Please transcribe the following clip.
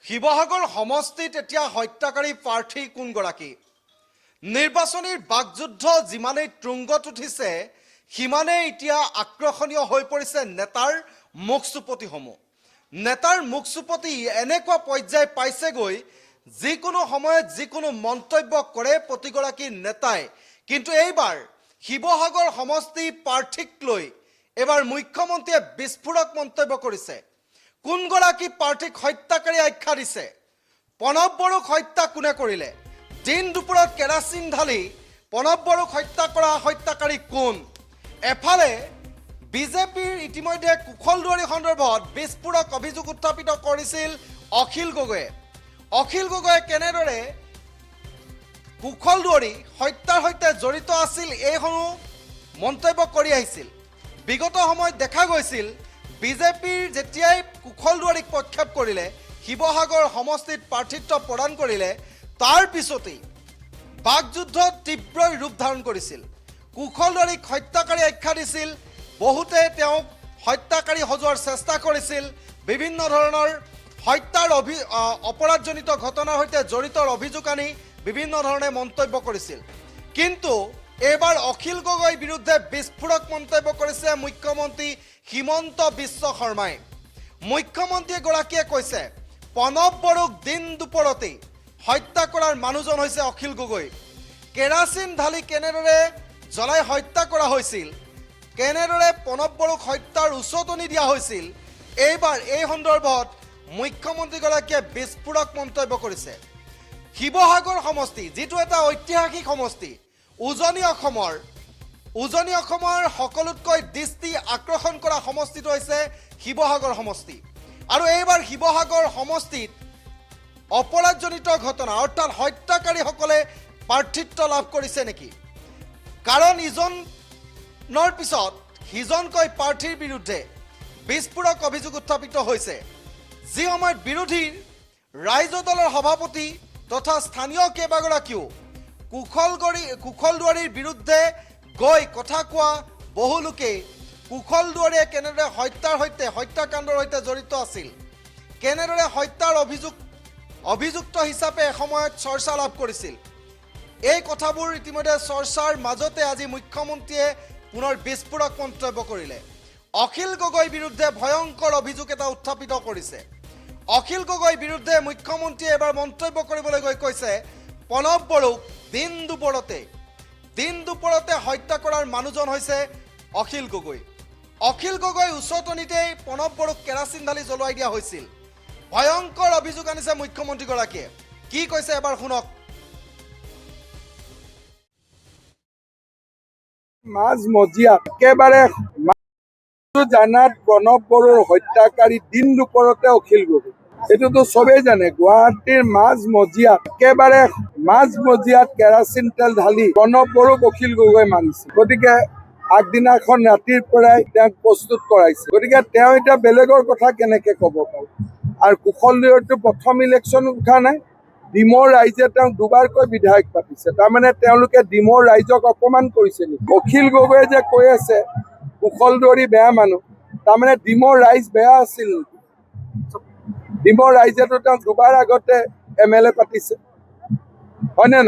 শিৱসাগৰ সমষ্টিত এতিয়া হত্যাকাৰী প্ৰাৰ্থী কোনগৰাকী? নিৰ্বাচনীৰ বাকযুদ্ধ যিমানেই তুংগত উঠিছে সিমানেই এতিয়া আকৰ্ষণীয় হৈ পৰিছে নেতাৰ মুখচুপতিসমূহ। নেতাৰ মুখচুপতি এনেকুৱা পৰ্যায় পাইছেগৈ যিকোনো সময়ত যিকোনো মন্তব্য কৰে প্ৰতিগৰাকী নেতাই। কিন্তু এইবাৰ শিৱসাগৰ সমষ্টি প্ৰাৰ্থীক লৈ এইবাৰ মুখ্যমন্ত্ৰীয়ে বিস্ফোৰক মন্তব্য কৰিছে। কোনগৰাকী প্ৰাৰ্থীক হত্যাকাৰী আখ্যা দিছে? প্ৰণৱ বড়োক হত্যা কোনে কৰিলে? দিন দুপৰত কেৰাচিন ঢালি প্ৰণৱ বড়োক হত্যা কৰা হত্যাকাৰী কোন? এফালে বিজেপিৰ ইতিমধ্যে কুশল দুৱাৰী সন্দৰ্ভত বিস্ফোৰক অভিযোগ উত্থাপিত কৰিছিল অখিল গগৈয়ে। অখিল গগৈয়ে কেনেদৰে কুশল দুৱাৰী হত্যাৰ সৈতে জড়িত আছিল এইসমূহ মন্তব্য কৰি আহিছিল। বিগত সময়ত দেখা গৈছিল বিজেপিৰ যেতিয়াই কুশল দুৱাৰীক প্ৰক্ষেপ কৰিলে, শিৱসাগৰ সমষ্টিত প্ৰাৰ্থিত্ব প্ৰদান কৰিলে, তাৰ পিছতেই বাকযুদ্ধত তীব্ৰ ৰূপ ধাৰণ কৰিছিল। কুশল দুৱাৰীক হত্যাকাৰী আখ্যা দিছিল, বহুতে তেওঁক হত্যাকাৰী সজোৱাৰ চেষ্টা কৰিছিল, বিভিন্ন ধৰণৰ হত্যাৰ অপৰাধজনিত ঘটনাৰ সৈতে জড়িতৰ অভিযোগ আনি বিভিন্ন ধৰণে মন্তব্য কৰিছিল। কিন্তু এইবাৰ অখিল গগৈৰ বিৰুদ্ধে বিস্ফোৰক মন্তব্য কৰিছে মুখ্যমন্ত্ৰী হিমন্ত বিশ্ব শৰ্মাই। মুখ্যমন্ত্ৰীগৰাকীয়ে কৈছে প্ৰণৱ বড়োক দিন দুপৰতেই হত্যা কৰাৰ মানুহজন হৈছে অখিল গগৈ। কেৰাচিন ঢালি কেনেদৰে জ্বলাই হত্যা কৰা হৈছিল, কেনেদৰে প্ৰণৱ বড়োক হত্যাৰ উচতনি দিয়া হৈছিল, এইবাৰ এই সন্দৰ্ভত মুখ্যমন্ত্ৰীগৰাকীয়ে বিস্ফোৰক মন্তব্য কৰিছে। শিৱসাগৰ সমষ্টি যিটো এটা ঐতিহাসিক সমষ্টি, উজনি অসমৰ সকলোতকৈ দৃষ্টি আকৰ্ষণ কৰা সমষ্টিটো হৈছে শিৱসাগৰ সমষ্টি। আৰু এইবাৰ শিৱসাগৰ সমষ্টিত অপৰাধজনিত ঘটনা অৰ্থাৎ হত্যাকাৰীসকলে প্ৰাৰ্থিত্ব লাভ কৰিছে নেকি? কাৰণ ইজনৰ পিছত সিজনকৈ প্ৰাৰ্থীৰ বিৰুদ্ধে বিস্ফোৰক অভিযোগ উত্থাপিত হৈছে। যি সময়ত বিৰোধীৰ ৰাইজ দলৰ সভাপতি তথা স্থানীয় কেইবাগৰাকীও কুশল দুৱাৰীৰ বিৰুদ্ধে গৈ কথা কোৱা বহু লোকে কুশল দুৱাৰীয়ে কেনেদৰে হত্যাকাণ্ডৰ সৈতে জড়িত আছিল, কেনেদৰে হত্যাৰ অভিযুক্ত হিচাপে এসময়ত চৰ্চা লাভ কৰিছিল, এই কথাবোৰ ইতিমধ্যে চৰ্চাৰ মাজতে আজি মুখ্যমন্ত্ৰীয়ে পুনৰ বিস্ফোৰক মন্তব্য কৰিলে। অখিল গগৈৰ বিৰুদ্ধে ভয়ংকৰ অভিযোগ এটা উত্থাপিত কৰিছে। অখিল গগৈৰ বিৰুদ্ধে মুখ্যমন্ত্ৰীয়ে এবাৰ মন্তব্য কৰিবলৈ গৈ কৈছে প্ৰণৱ বড়োক দিন দুপৰতে হত্যা কৰাৰ মানুহজন হৈছে অখিল গগৈ। অখিল গগৈ উচতনিতেই প্ৰণৱ বড়োক কেৰাচিন ঢালি জ্বলোৱাই দিয়া হৈছিল। ভয়ংকৰ অভিযোগ আনিছে মুখ্যমন্ত্ৰীগৰাকীয়ে। কি কৈছে এবাৰ শুনক। মাজমজিয়া একেবাৰে জানাত প্ৰণৱ বড়োৰ হত্যাকাৰী দিন দুপৰতে অখিল গগৈ, এইটোতো চবেই জানে। গুৱাহাটীৰ মাজমজিয়াত কেৰাচিন তেল ঢালি প্ৰণৱ বড়োক অখিল গগৈ মাৰিছে। গতিকে আগদিনাখন ৰাতিৰ পৰাই তেওঁক প্ৰস্তুত কৰাইছে। গতিকে তেওঁ এতিয়া বেলেগৰ কথা কেনেকে ক'ব পাৰে? আৰু কুশল দুৱাৰীটো প্ৰথম ইলেকশ্যন উঠা নাই, ডিমৰ ৰাইজে তেওঁক দুবাৰকৈ বিধায়ক পাতিছে। তাৰমানে তেওঁলোকে ডিমৰ ৰাইজক অপমান কৰিছে নেকি? অখিল গগৈয়ে যে কৈ আছে কুশল দুৱাৰী বেয়া মানুহ, তাৰমানে ডিমৰ ৰাইজ বেয়া আছিল নেকি? ডিমৰ ৰাইজেতো তেওঁক দুবাৰ আগতে MLA পাতিছে, হয়নে নহয়?